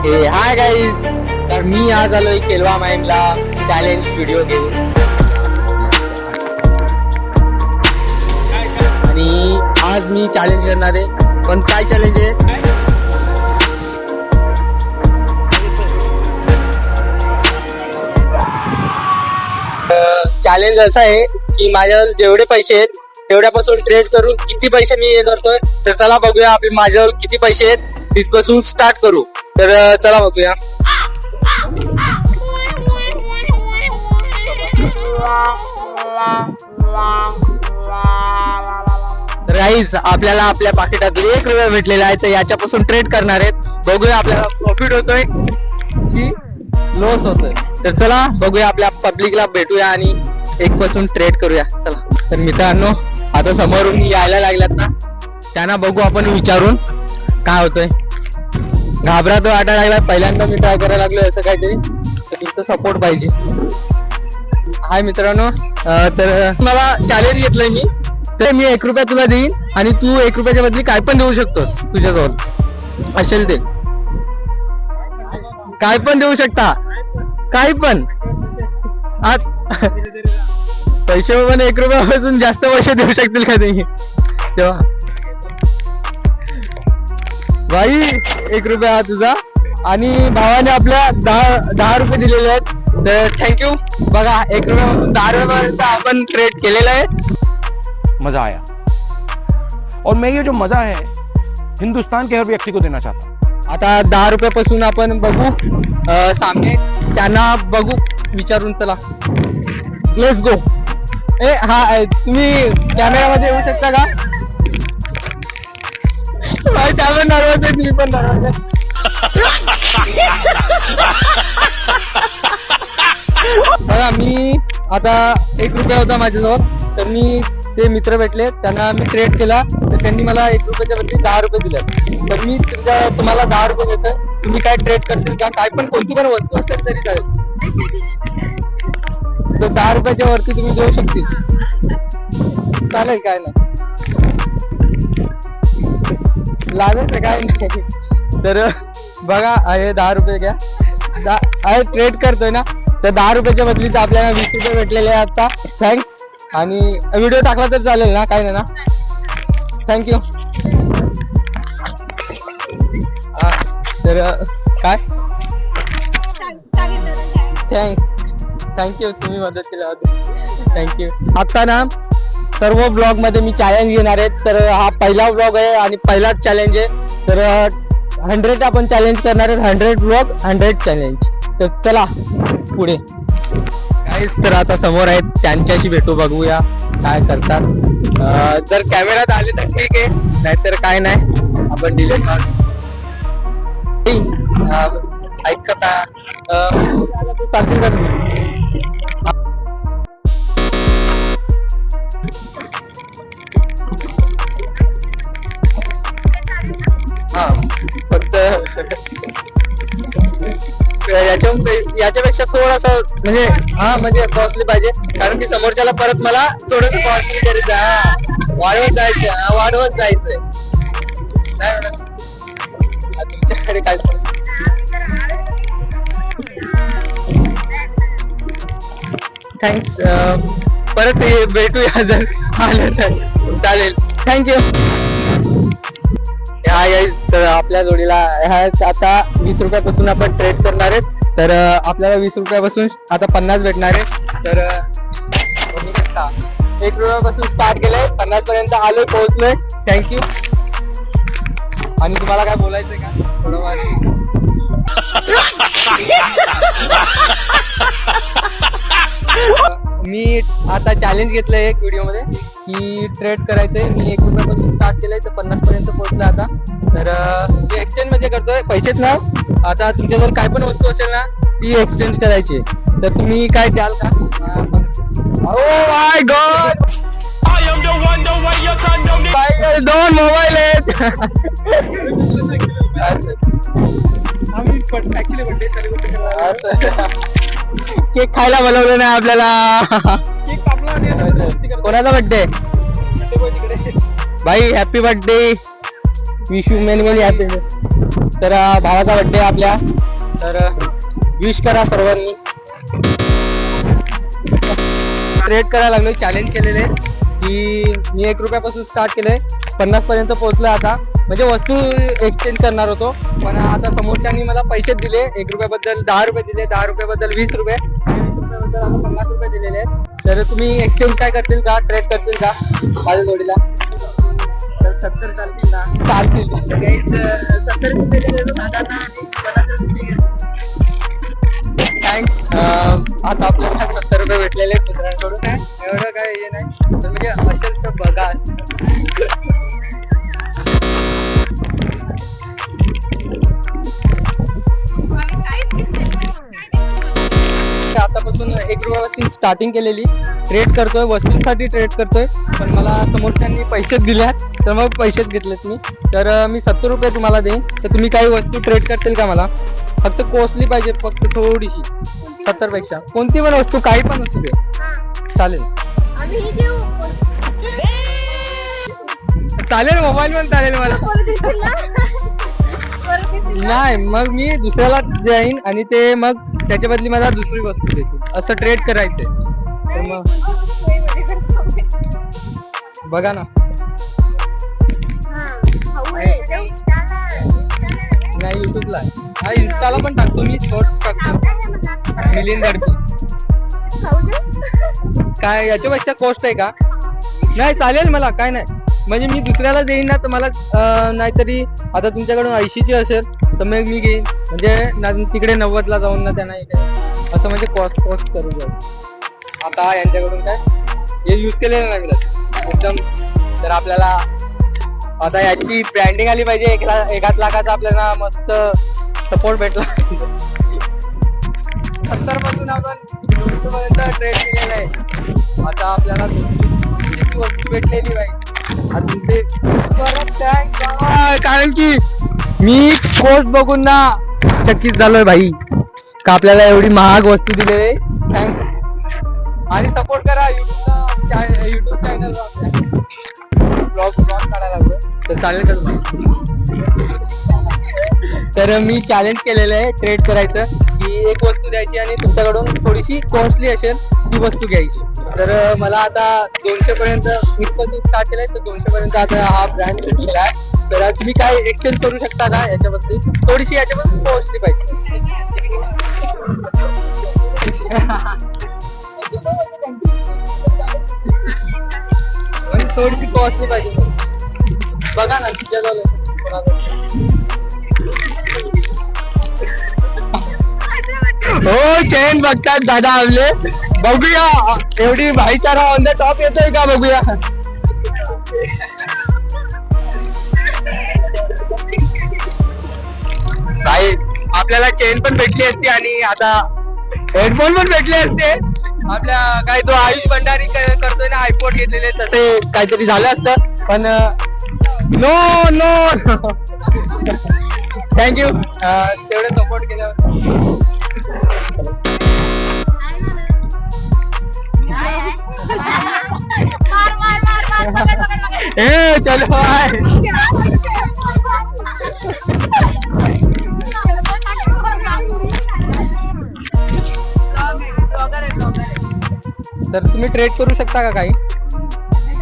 Hi guys, तर मी आज आलोय केलवा माइमला चॅलेंज व्हिडिओ घेऊन. आणि आज मी चॅलेंज करणार आहे. पण काय चॅलेंज आहे? चॅलेंज असं आहे की माझ्यावर जेवढे पैसे आहेत तेवढ्यापासून ट्रेड करून किती पैसे मी हे करतोय. तर चला बघूया आपले माझ्यावर किती पैसे आहेत, तिथपासून स्टार्ट करू. तर चला बघूया. राईस आपल्याला आपल्या पाकिटात ₹1 भेटलेला आहे, तर याच्यापासून ट्रेड करणार आहेत. बघूया आपल्याला प्रॉफिट होतोय की लॉस होतोय. तर चला बघूया, आपल्या पब्लिकला भेटूया आणि 1 पासून ट्रेड करूया. चला. तर मित्रांनो, आता समोरून यायला लागल्यात ना, त्यांना बघू आपण विचारून काय होतंय. घाबरा तो वाटायला लागला, पहिल्यांदा मी ट्राय करायला लागलोय असं काहीतरी, तर तुमचा सपोर्ट पाहिजे. हाय मित्रांनो, तर मला चॅलेंज घेतलंय मी. तर मी ₹1 तुला देईन आणि तू ₹1 बदली काय पण देऊ शकतोस. तुझ्याजवळ असेल ते काय पण देऊ शकता, काही पण. पैसे पण ₹1 जास्त पैसे देऊ शकतील का तुम्ही तेव्हा? भाई ₹1 हा तुझा, आणि भावाने आपल्या ₹10 दिलेले आहेत. तर थँक्यू. बघा, ₹1 ₹10 आपण ट्रेड केलेला आहे. मजा आया, और मैं ये जो मजा है हिंदुस्तान के हर व्यक्ति को देना चाहता हूँ. आता ₹10 पासून आपण बघू सामने, त्यांना बघू विचारून. चला, लेट्स गो. हा, तुम्ही कॅमेरामध्ये येऊ शकता का? त्यावर नर्वस आहे, मी पण नर्वस आहे. बघा, मी आता ₹1 होता माझ्याजवळ, तर मी ते मित्र भेटले, त्यांना मी ट्रेड केला, तर त्यांनी मला ₹1 बदली ₹10 दिले. तर मी तुम्हाला ₹10 देतो. तुम्ही काय ट्रेड करतील का? काय पण, कोणती पण वस्तू असेल तरी चालेल. तर ₹10 वरती तुम्ही देऊ शकतील, चालेल? काय नाही, लाजायचं काय नाही. तर बघा, हे ₹10 घ्या. ट्रेड करतोय ना, तर ₹10 बदलीच आपल्याला ₹20 भेटलेले आहे आता. थँक्स. आणि व्हिडिओ टाकला तर चालेल ना? काय नाही ना? थँक्यू. तर काय, थँक्यू तुम्ही मदत केल्याबद्दल. थँक्यू. आता ना सर्व ब्लॉग मध्ये मी चॅलेंज घेणार आहेत. तर हा पहिला ब्लॉग आहे आणि पहिलाच चॅलेंज आहे. तर 100 आपण चॅलेंज करणार आहेत. 100 ब्लॉग 100 चॅलेंज. तर चला पुढे. काहीच, तर आता समोर आहेत, त्यांच्याशी भेटू, बघूया काय करतात. जर कॅमेरात आले तर ठीक आहे, नाहीतर काय नाही, आपण डिलीट करू. ऐकता चालतील का तुम्ही? हा, फक्त याच्यापेक्षा थोडासा म्हणजे कॉस्टली पाहिजे, कारण की समोरच्याला परत मला थोडस कॉस्टली करायचं. वाढवत जायचंय. तुमच्याकडे काय? थँक्स. परत भेटूया जर आलं तर चालेल. थँक्यू. तर आपल्या जोडीला आता ₹20 पासून आपण ट्रेड करणार आहेत. तर आपल्याला ₹20 पासून आता 50 भेटणार आहे. तर ₹1 पासून स्टार्ट केलंय, 50 पर्यंत आलोय, पोहोचलोय. थँक्यू. आणि तुम्हाला काय बोलायचंय का? थोडंफार. मी आता चॅलेंज घेतलंय एक व्हिडिओ मध्ये की ट्रेड करायचंय. मी ₹1 पासून स्टार्ट केलंय, तर 50 पर्यंत पोहोचलोय आता. तर मी एक्सचेंज मध्ये करतोय, पैसेच ना. आता तुमच्याजवळ काय पण वस्तू असेल ना, ती एक्सचेंज करायची. तर तुम्ही काय द्याल का? ओ माय गॉड, 2 मोबाईल आहेत. केक खायला बोलवलं नाही आपल्याला. कोणाचा बर्थडे? भाई happy birthday, wish you many many happy. तर भावाचा बर्थडे आपल्या, तर विश करा सर्वांनी. ट्रेड करायला लागलोय, चॅलेंज केलेले की मी 1 रुपयापासून स्टार्ट केलंय, 50 पर्यंत पोहोचलोय आता. म्हणजे वस्तू एक्सचेंज करणार होतो, पण आता समोरच्यांनी मला पैसे दिले. 1 रुपयाबद्दल 10 रुपये दिले, 10 रुपयाबद्दल 20 रुपये, 20 रुपयाबद्दल आता 50 रुपये दिलेले आहेत. तर तुम्ही एक्सचेंज काय करतील का, ट्रेड करतील का माझ्या जोडीला? तर 70 चालतील ना? चालतील. 70 रुपये थँक्स. आता आपल्याला 70 रुपये भेटलेले आहेत मित्रांकडून. एवढं काय हे नाही, तर म्हणजे असेल तर बघा. आतापासून 1 रुपयापासून स्टार्टिंग केलेली, ट्रेड करतोय, वस्तूंसाठी ट्रेड करतोय. पण मला समोरच्यांनी पैसेच दिल्यात, तर मग पैसेच घेतलेत मी. तर मी 70 रुपये तुम्हाला देईन. तर तुम्ही काही वस्तू ट्रेड करतील का मला? फक्त कॉस्टली पाहिजे, फक्त थोडीशी. 70 पेक्षा कोणती पण वस्तू, काही पण असू दे, चालेल. चालेल, मोबाईल पण चालेल मला. नाही, मग मी दुसऱ्याला जाईन आणि ते मग त्याच्या बदली मला दुसरी वस्तू देतील. असं ट्रेड करायचंय. तर मग बघा ना. नाही, युट्यूबला हा, इन्स्टाला पण टाकतो मी, शॉर्ट टाकतो. मिलियन काय याच्यापेक्षा कॉस्ट आहे का? नाही, चालेल मला, काय नाही. म्हणजे मी दुसऱ्याला देईन ना, तर मला नाहीतरी आता तुमच्याकडून 80ची असेल तर मग मी घेईन. म्हणजे तिकडे 90ला जाऊन ना त्यांना असं म्हणजे कॉस्ट करू जाईल. आता यांच्याकडून काय हे यूज केलेलं नाही मिळत एकदम. तर आपल्याला आता याची ब्रँडिंग आली पाहिजे. 1 लाखाचा आपल्याला मस्त सपोर्ट भेटला. 70 पासून आपण 200 पर्यंत ट्रेड केलेला आहे. आता आपल्याला 200ची वस्तू भेटलेली पाहिजे. कारण की मी कोस्ट बघून ना चकित झालोय भाई, का आपल्याला एवढी महाग वस्तू दिले. थँक्स. आणि सपोर्ट करा युट्यूब चॅनल ब्लॉग काढायला लागलो, तर चालेल का तुम्हाला? तर मी चॅलेंज केलेलं आहे ट्रेड करायचं, की एक वस्तू द्यायची आणि तुमच्याकडून थोडीशी कॉस्टली असेल ती वस्तू घ्यायची. तर मला आता 200 पर्यंत इथपासून स्टार्ट केलंय, तर 200 पर्यंत आता हा ब्रँड भेटलेला आहे. तर तुम्ही काय एक्सचेंज करू शकता का याच्याबद्दल? थोडीशी याच्यापासून कॉस्टली पाहिजे. म्हणजे थोडीशी कॉस्टली पाहिजे. बघा ना तुझ्या हो, चेन बघतात दादा आपले. बघूया एवढी भाईचारा ऑन द टॉप येतोय का, बघूया. भाई आपल्याला चेन पण भेटली असती आणि आता हेडफोन पण भेटले असते. आपल्या काय तो आयुष भंडारी करतोय ना, आयपॉड घेतलेले, तसे काहीतरी झालं असतं. पण नो थँक्यू तेवढं सपोर्ट केलं. ए चलो बाय. तर तुम्ही ट्रेड करू शकता का काही?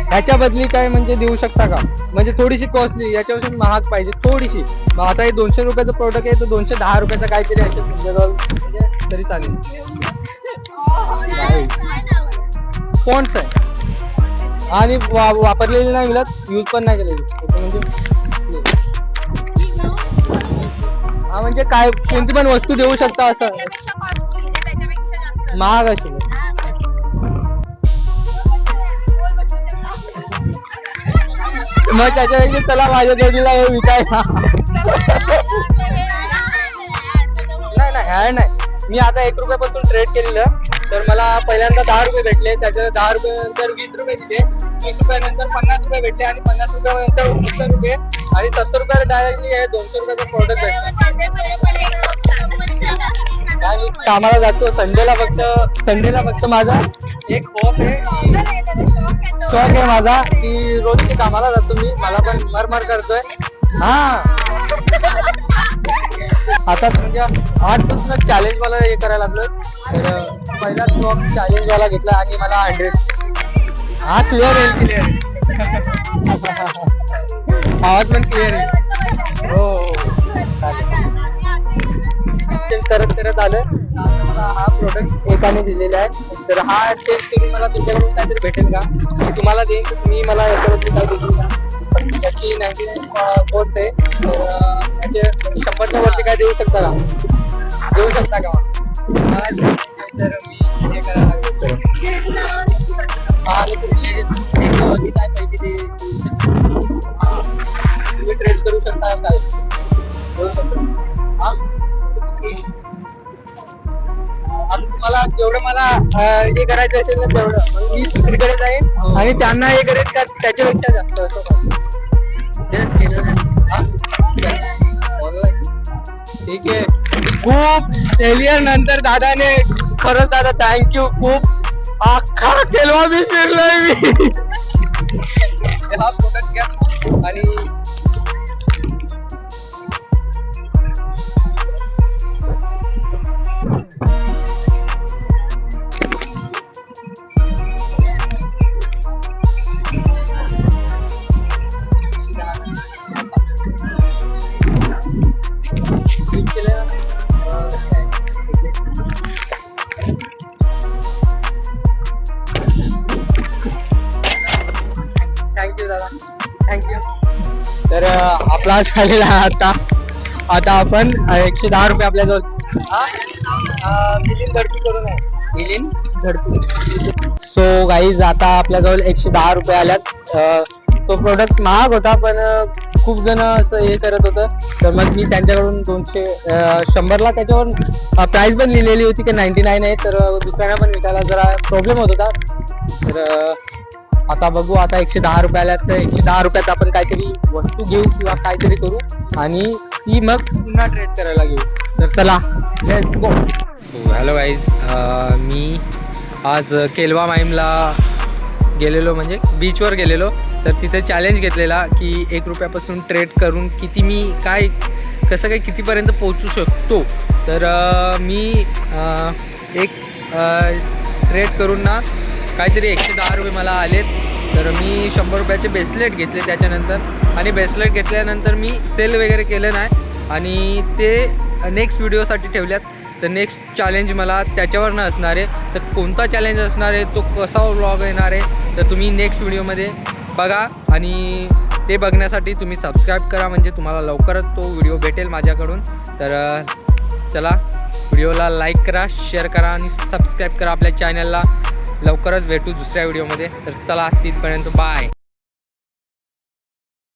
ह्याच्या बदली काय म्हणजे देऊ शकता का? म्हणजे थोडीशी कॉस्टली, याच्यापासून महाग पाहिजे थोडीशी. आता हे 200 रुपयाचं प्रोडक्ट आहे, तर 210 रुपयाचं काहीतरी आहे तुमच्याजवळ, म्हणजे तरी चालेल. कोणच आहे आणि वापरलेली नाही मिळत, यूज पण नाही केलेली. म्हणजे हा, म्हणजे काय कोणती पण वस्तू देऊ शकता असं महाग असेल. मग त्याच्यापेक्षा चला माझ्या जोडीला हे विकायला. नाही, मी आता 1 रुपयापासून ट्रेड केलेलं. तर मला पहिल्यांदा 10 रुपये भेटले, त्याच्या 10 रुपये नंतर 20 रुपये दिले, 20 रुपयानंतर 50 रुपये भेटले आणि 50 रुपयानंतर 70 रुपये आणि 70 रुपयाला डायरेक्टली हे 200 रुपयाचं प्रोडक्ट भेटलं. मी कामाला जातो संडेला फक्त माझा एक शॉक आहे माझा, की रोजची कामाला जातो मी, मला पण मरमर करतोय. हा आता म्हणजे आजपासूनच चॅलेंज मला हे करायला लागलोय. तर पहिला स्टॉक चॅलेंज वाला घेतला आणि मला 100. हा क्लिअर आहे, क्लिअर आवाज पण क्लिअर आहे. हो चेंज करत करत आलं. मला हा प्रोडक्ट एकाने दिलेला आहे. तर हा चेंज करून मला तुमच्याकडून काहीतरी भेटेल का? मी तुम्हाला देईन तर तुम्ही मला याच्याबद्दल काय देतील का? याची 99 कॉस्ट आहे. तर याचे 100च्या वरती काय देऊ शकता का? देऊ शकता का? तर मी हे करायला लागलो. हा आणि तुम्ही याच्यावरती काय पैसे देऊ शकता? तुम्ही ट्रेड करू शकता काय? देऊ शकता. हा आता तुम्हाला जेवढं मला हे करायचं असेल ना तेवढं मग मी दुसरीकडे जाईन आणि त्यांना हे करेन का त्याच्यापेक्षा जास्त असं ऑनलाईन. ठीक आहे. खूप फेलियर नंतर दादाने खरंच दादा थँक्यू. खूप अख्खा केलवा मी फिरलोय मी. हा प्रोडक्ट घ्या आणि थँक्यू दादा, थँक्यू. तर आपला झालेला आहे आता आपण 110 रुपये आपल्याजवळ. मिलिंद झडपी करून आहे. मिलिंद झडपी. सो गाईज आता आपल्याजवळ 110 रुपये आल्यात. तो प्रोडक्ट महाग होता पण खूप जण असं हे करत होतं. तर मग मी त्यांच्याकडून 100ला त्याच्यावर प्राइस पण लिहिलेली होती की 99 आहे. तर दुसऱ्यांना पण विकायला जरा प्रॉब्लेम होत होता. तर आता बघू. आता 110 रुपये आल्यात तर 110 रुपयात आपण काहीतरी वस्तू घेऊ किंवा काहीतरी करू आणि ती मग पुन्हा ट्रेड करायला घेऊ. तर चला लेट्स गो. हॅलो गाईज, मी आज केलवा माईमला गेलेलो, म्हणजे बीचवर गेलेलो. तर तिथे चॅलेंज घेतलेला की 1 रुपयापासून ट्रेड करून किती मी कसं काय कितीपर्यंत पोहोचू शकतो. तर मी एक ट्रेड करून ना काहीतरी 110 रुपये मला आलेत. तर मी 100 रुपयाचे ब्रेसलेट घेतले त्याच्यानंतर. आणि ब्रेसलेट घेतल्यानंतर मी सेल वगैरे केलं नाही आणि ते नेक्स्ट व्हिडिओसाठी ठेवल्यात. तर नेक्स्ट चॅलेंज मला त्याच्यावरनं असणार आहे. तर कोणता चॅलेंज असणार आहे, तो कसा व्लॉग येणार आहे, तर तुम्ही नेक्स्ट व्हिडिओमध्ये बघा. आणि ते बघण्यासाठी तुम्ही सबस्क्राईब करा, म्हणजे तुम्हाला लवकरच तो व्हिडिओ भेटेल माझ्याकडून. तर चला, व्हिडिओला लाईक करा, शेअर करा आणि सबस्क्राईब करा आपल्या चॅनलला. लवकरच भेटू दुसऱ्या व्हिडिओमध्ये. तर चला, तिथपर्यंत बाय.